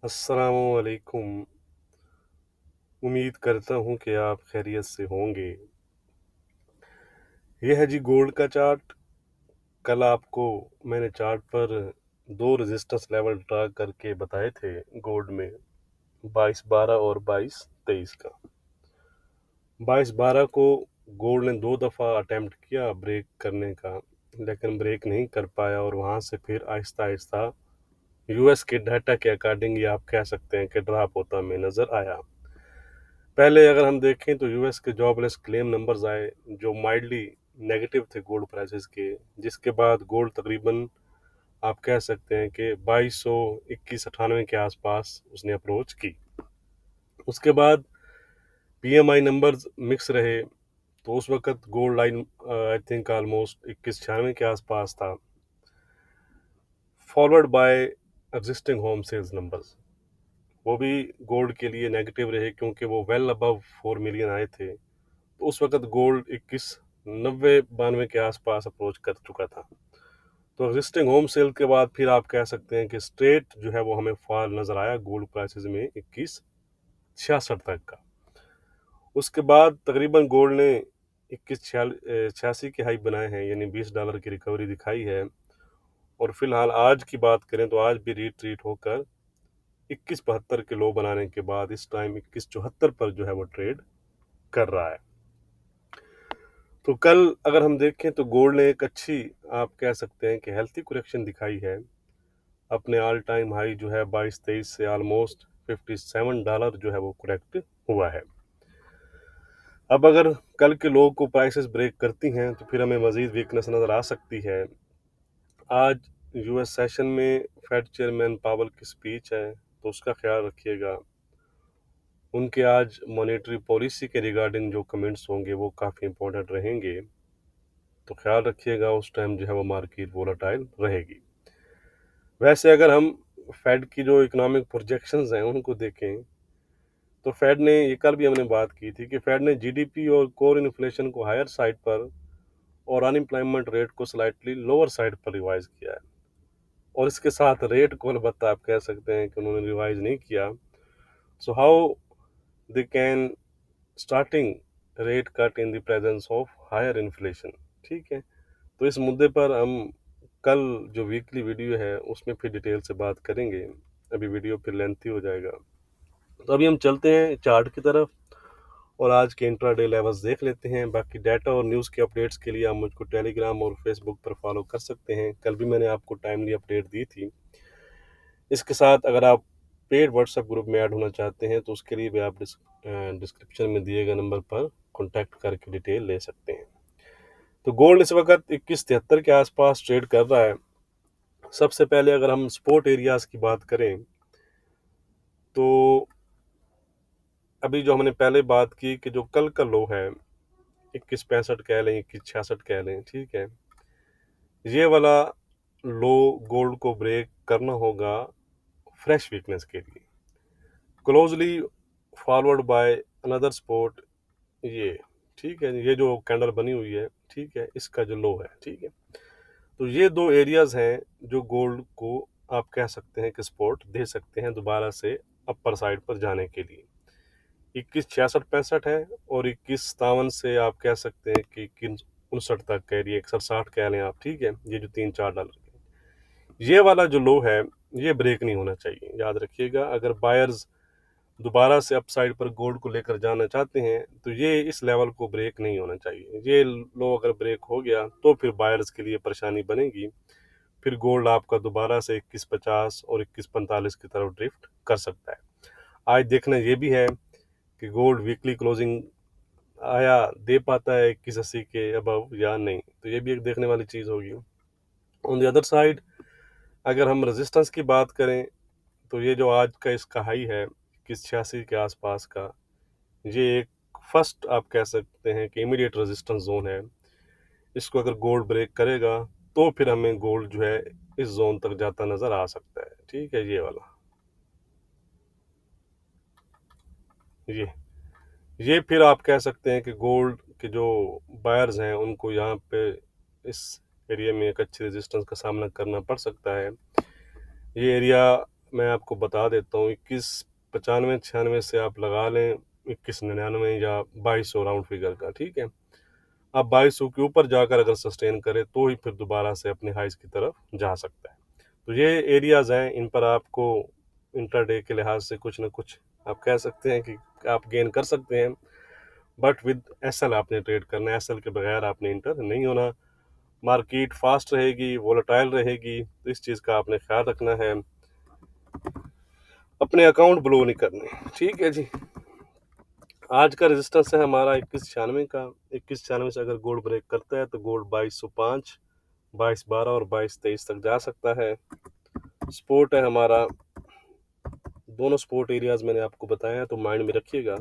अस्सलामुअलैकुम। उम्मीद करता हूँ कि आप खैरियत से होंगे। ये है जी गोल्ड का चार्ट। कल आपको मैंने चार्ट पर 2 रेजिस्टेंस लेवल ड्रा करके बताए थे गोल्ड में, 2212 और 2223 का। 2212 को गोल्ड ने 2 दफ़ा अटेम्प्ट किया ब्रेक करने का, लेकिन ब्रेक नहीं कर पाया और वहाँ से फिर आहिस्ता-आहिस्ता यूएस के डाटा के अकॉर्डिंग ये आप कह सकते हैं कि ड्रॉप होता हमें नज़र आया। पहले अगर हम देखें तो यूएस के जॉबलेस क्लेम नंबर्स आए जो माइल्डली नेगेटिव थे गोल्ड प्राइसेस के, जिसके बाद गोल्ड तकरीबन आप कह सकते हैं कि 2221-98 के आसपास उसने अप्रोच की। उसके बाद पीएमआई नंबर्स मिक्स रहे, तो उस वक्त gold line I think almost 2196 के आसपास था, followed by existing home sales numbers. वो भी गोल्ड के लिए नेगेटिव रहे क्योंकि वो वेल अबव 4 मिलियन आए थे। तो उस वक्त गोल्ड 2190-92 के आसपास अप्रोच कर चुका था। तो एग्जिस्टिंग होम सेल के बाद फिर आप कह सकते हैं कि स्ट्रेट जो है वो हमें फॉल नजर आया गोल्ड प्राइसेस में 2166 तक का। उसके बाद तकरीबन गोल्ड ने 2186 के हाई बनाए हैं, यानी $20 की रिकवरी दिखाई है। और फिलहाल आज की बात करें तो आज भी रिट्रीट होकर 2172 के लो बनाने के बाद इस टाइम 2174 पर जो है वो ट्रेड कर रहा है। तो कल अगर हम देखें तो गोल्ड ने एक अच्छी आप कह सकते हैं कि हेल्थी करेक्शन दिखाई है। अपने ऑल टाइम हाई जो है 22-23 से ऑलमोस्ट $57 जो है वो करेक्ट हुआ है। अब अगर कल के लो को प्राइसेस ब्रेक करती हैं तो फिर हमें मजीद वीकनेस नज़र आ सकती है। आज यूएस सेशन में फेड चेयरमैन पावल की स्पीच है, तो उसका ख्याल रखिएगा। उनके आज मॉनेटरी पॉलिसी के रिगार्डिंग जो कमेंट्स होंगे वो काफ़ी इंपॉर्टेंट रहेंगे, तो ख्याल रखिएगा उस टाइम जो है वो मार्केट वोलेटाइल रहेगी। वैसे अगर हम फेड की जो इकोनॉमिक प्रोजेक्शंस हैं उनको देखें तो फेड ने, ये कल भी हमने बात की थी कि फेड ने जीडीपी और कोर इन्फ्लेशन को हायर साइड पर और अनएम्प्लॉयमेंट रेट को स्लाइटली लोअर साइड पर रिवाइज किया है। और इसके साथ रेट को अलबत्ता आप कह सकते हैं कि उन्होंने रिवाइज नहीं किया। So how they can starting rate cut in the presence of higher inflation. ठीक है, तो इस मुद्दे पर हम कल जो वीकली वीडियो है उसमें फिर डिटेल से बात करेंगे। अभी वीडियो फिर लेंथी हो जाएगा, तो अभी हम चलते हैं चार्ट की तरफ और आज के इंट्राडे लेवल्स देख लेते हैं। बाकी डाटा और न्यूज़ के अपडेट्स के लिए आप मुझको टेलीग्राम और फेसबुक पर फॉलो कर सकते हैं। कल भी मैंने आपको टाइमली अपडेट दी थी। इसके साथ अगर आप पेड व्हाट्सएप ग्रुप में ऐड होना चाहते हैं तो उसके लिए भी आप डिस्क्रिप्शन में दिए गए नंबर पर कॉन्टैक्ट करके डिटेल ले सकते हैं। तो गोल्ड इस वक्त 2173 के आसपास ट्रेड कर रहा है। सबसे पहले अगर हम स्पोर्ट एरियाज की बात करें तो अभी जो हमने पहले बात की कि जो कल का लो है 2165 कह लें, 2166 कह लें, ठीक है, ये वाला लो गोल्ड को ब्रेक करना होगा फ्रेश वीकनेस के लिए, closely followed by another support ये। ठीक है, ये जो कैंडल बनी हुई है, ठीक है, इसका जो लो है, ठीक है, तो ये 2 एरियाज हैं जो गोल्ड को आप कह सकते हैं कि सपोर्ट दे सकते हैं दोबारा से अपर साइड पर जाने के लिए। 2166-65 है और 2157 से आप कह सकते हैं कि 2159 तक का एरिया, 160 कह लें आप, ठीक है, ये जो $3-4 के ये वाला जो लो है ये ब्रेक नहीं होना चाहिए, याद रखिएगा। अगर बायर्स दोबारा से अपसाइड पर गोल्ड को लेकर जाना चाहते हैं तो ये इस लेवल को ब्रेक नहीं होना चाहिए। ये लो अगर ब्रेक हो गया तो फिर बायर्स के लिए परेशानी बनेगी। फिर गोल्ड आपका दोबारा से 2150 और 2145 की तरफ ड्रिफ्ट कर सकता है। आज देखना ये भी है कि गोल्ड वीकली क्लोजिंग आया दे पाता है 2180 के अबव या नहीं, तो ये भी एक देखने वाली चीज़ होगी। ऑन द अदर साइड अगर हम रेजिस्टेंस की बात करें तो ये जो आज का इसका हाई है 2186 के आसपास का, ये एक फर्स्ट आप कह सकते हैं कि इमीडिएट रेजिस्टेंस जोन है। इसको अगर गोल्ड ब्रेक करेगा तो फिर हमें गोल्ड जो है इस जोन तक जाता नज़र आ सकता है। ठीक है, ये वाला ये फिर आप कह सकते हैं कि गोल्ड के जो बायर्स हैं उनको यहाँ पे इस एरिया में एक अच्छी रेजिस्टेंस का सामना करना पड़ सकता है। ये एरिया मैं आपको बता देता हूँ, 2195-96 से आप लगा लें 2199 या 2200 राउंड फिगर का, ठीक है। अब 2200 के ऊपर जाकर अगर सस्टेन करे तो ही फिर दोबारा से अपने हाइज की तरफ जा सकता है। तो ये एरियाज हैं, इन पर आपको इंट्राडे के लिहाज से कुछ ना कुछ आप कह सकते हैं कि आप गेन कर सकते हैं, बट विद एसएल आपने ट्रेड करना है, एसएल के बगैर आपने इंटर नहीं होना। मार्केट फास्ट रहेगी, वोलेटाइल रहेगी, तो इस चीज़ का आपने ख्याल रखना है, अपने अकाउंट ब्लो नहीं करने, ठीक है जी। आज का रेजिस्टेंस है हमारा 2196 का। 2196 से अगर गोल्ड ब्रेक करता है तो गोल्ड 2205, 2212 और 2223 तक जा सकता है। सपोर्ट है हमारा, दोनों सपोर्ट एरियाज मैंने आपको बताया है, तो माइंड में रखिएगा।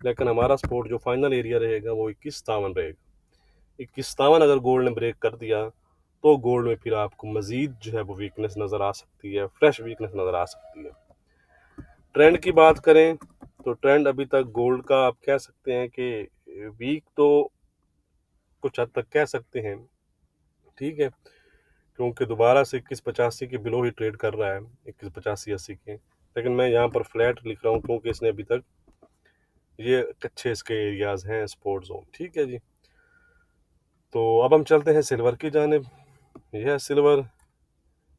लेकिन हमारा सपोर्ट जो फाइनल एरिया रहेगा वो 2157 रहेगा। 2157 अगर गोल्ड ने ब्रेक कर दिया तो गोल्ड में फिर आपको मजीद जो है वो वीकनेस नज़र आ सकती है, फ्रेश वीकनेस नज़र आ सकती है। ट्रेंड की बात करें तो ट्रेंड अभी तक गोल्ड का आप कह सकते हैं कि वीक तो कुछ हद तक कह सकते हैं, ठीक है, क्योंकि दोबारा से 2185 के बिलो ही ट्रेड कर रहा है, 2185-80 के। लेकिन मैं यहाँ पर फ्लैट लिख रहा हूँ क्योंकि इसने अभी तक ये अच्छे इसके एरियाज हैं सपोर्ट जोन, ठीक है जी। तो अब हम चलते हैं सिल्वर की जानिब। यह सिल्वर,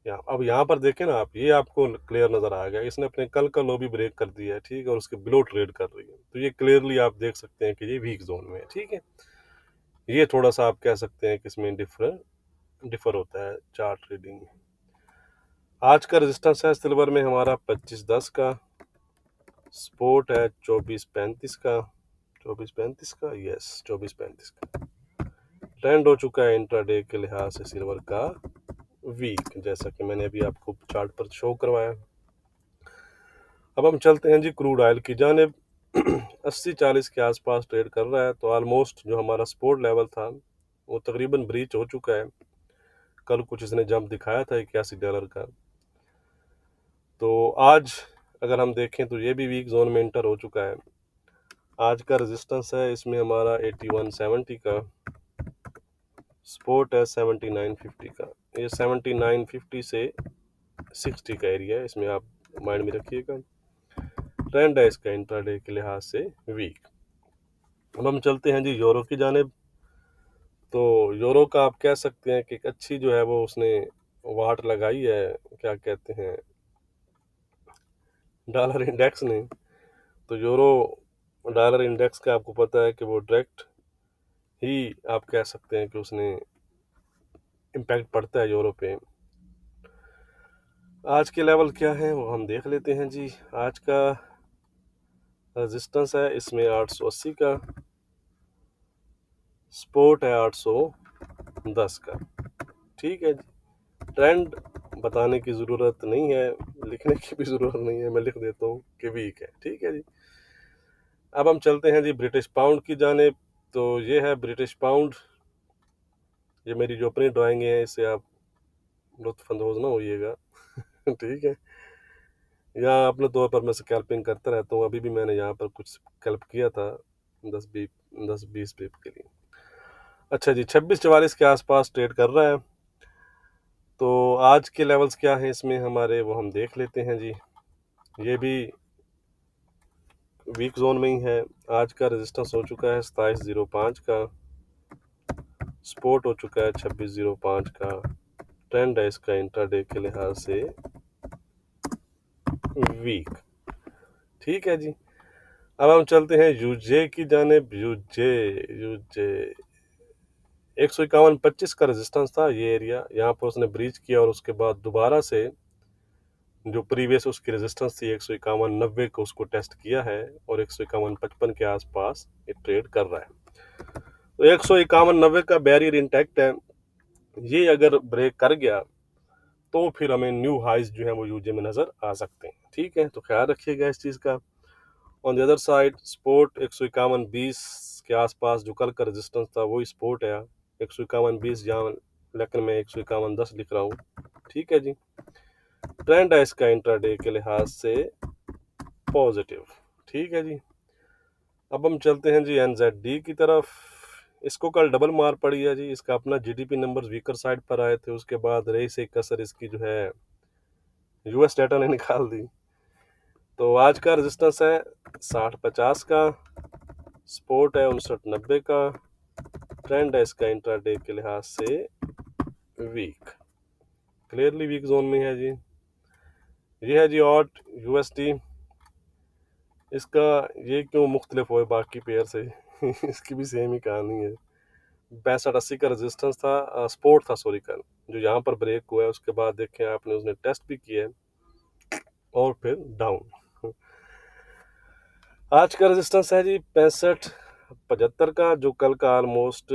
अब यहाँ पर देखें ना आप, ये आपको क्लियर नज़र आ गया, इसने अपने कल का लो भी ब्रेक कर दिया है, ठीक है, और उसके बिलो ट्रेड कर रही है, तो ये क्लियरली आप देख सकते हैं कि ये वीक जोन में है, ठीक है। ये थोड़ा सा आप कह सकते हैं कि इसमें डिफर होता है चार्ट ट्रेडिंग में। आज का रेजिस्टेंस है सिल्वर में हमारा 2510 का, सपोर्ट है 2435 का, 2435 का, यस 2435 का। ट्रेंड हो चुका है इंट्राडे के लिहाज से सिल्वर का वीक, जैसा कि मैंने अभी आपको चार्ट पर शो करवाया। अब हम चलते हैं जी क्रूड ऑयल की जानिब। 80-40 के आसपास ट्रेड कर रहा है, तो ऑलमोस्ट जो हमारा सपोर्ट लेवल था वो तकरीबन ब्रीच हो चुका है। कल कुछ इसने जंप दिखाया था $81 का, तो आज अगर हम देखें तो ये भी वीक जोन में इंटर हो चुका है। आज का रेजिस्टेंस है इसमें हमारा 8170 का, सपोर्ट है 7950 का। ये 7950 से 60 का एरिया है, इसमें आप माइंड में रखिएगा। ट्रेंड है इसका इंट्राडे के लिहाज से वीक। अब हम चलते हैं जी यूरो की जानिब। तो यूरो का आप कह सकते हैं कि एक अच्छी जो है वो उसने वाट लगाई है, क्या कहते हैं, डॉलर इंडेक्स ने। तो यूरो डॉलर इंडेक्स का आपको पता है कि वो डायरेक्ट ही आप कह सकते हैं कि उसने इम्पैक्ट पड़ता है यूरो पे। आज के लेवल क्या है वो हम देख लेते हैं जी। आज का रेजिस्टेंस है इसमें 880 का, सपोर्ट है 810 का, ठीक है जी। ट्रेंड बताने की ज़रूरत नहीं है, लिखने की भी ज़रूरत नहीं है, मैं लिख देता हूँ कि वीक है, ठीक है जी। अब हम चलते हैं जी ब्रिटिश पाउंड की जानिब। तो ये है ब्रिटिश पाउंड। ये मेरी जो अपनी ड्राइंग है इससे आप लुत्फानंदोज ना होइएगा ठीक है। यहाँ अपने तौर पर मैं स्कैल्पिंग करता रहता हूँ, अभी भी मैंने यहाँ पर कुछ स्कैल्प किया था 10-20 पिप के लिए। अच्छा जी, 26-44 के आसपास ट्रेड कर रहा है। तो आज के लेवल्स क्या हैं इसमें हमारे वो हम देख लेते हैं जी। ये भी वीक जोन में ही है। आज का रेजिस्टेंस हो चुका है 2705 का, सपोर्ट हो चुका है 2605 का। ट्रेंड है इसका इंट्राडे के लिहाज से वीक, ठीक है जी। अब हम चलते हैं यूजे की जानिब। यूजे यूजे 151-25 का रेजिस्टेंस था ये एरिया, यहाँ पर उसने ब्रीच किया और उसके बाद दोबारा से जो प्रीवियस उसकी रेजिस्टेंस थी 151-90 को उसको टेस्ट किया है और 151-55 के आसपास ये ट्रेड कर रहा है। तो 151-90 का बैरियर इंटैक्ट है, ये अगर ब्रेक कर गया तो फिर हमें न्यू हाइज जो है वो यूजे में नज़र आ सकते हैं, ठीक है, तो ख्याल रखिएगा इस चीज़ का। On the other side support 151-20 के आसपास जो कल का रेजिस्टेंस था वही सपोर्ट है 151-20 जहाँ, लेकिन मैं 151-10 लिख रहा हूँ, ठीक है जी। ट्रेंड है इसका इंट्राडे के लिहाज से पॉजिटिव, ठीक है जी। अब हम चलते हैं जी एनजेड की तरफ। इसको कल डबल मार पड़ी है जी, इसका अपना जीडीपी नंबर्स वीकर साइड पर आए थे, उसके बाद रही से कसर इसकी जो है यूएस डाटा ने निकाल दी। तो आज का रेजिस्टेंस है 60-50 का, सपोर्ट है 59-90 का, ट्रेंड है इसका इंट्राडे के लिहाज से वीक, क्लियरली वीक जोन में है जी। ये है जी ऑट यूएसडी। इसका ये क्यों मुख्तलिफ हुआ बाकी पेयर से इसकी भी सेम ही कहानी है। 65-80 का रेजिस्टेंस था, सपोर्ट था सॉरी कल, जो यहाँ पर ब्रेक हुआ है। उसके बाद देखें आपने उसने टेस्ट भी किया है और फिर डाउन। आज का रेजिस्टेंस है जी 65-75 का, जो कल का ऑलमोस्ट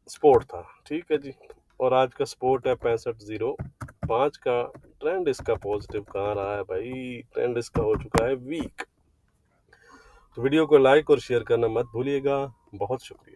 सपोर्ट था, ठीक है जी। और आज का सपोर्ट है 65-05 का। ट्रेंड इसका पॉजिटिव कहाँ रहा है भाई, ट्रेंड इसका हो चुका है वीक। तो वीडियो को लाइक और शेयर करना मत भूलिएगा। बहुत शुक्रिया।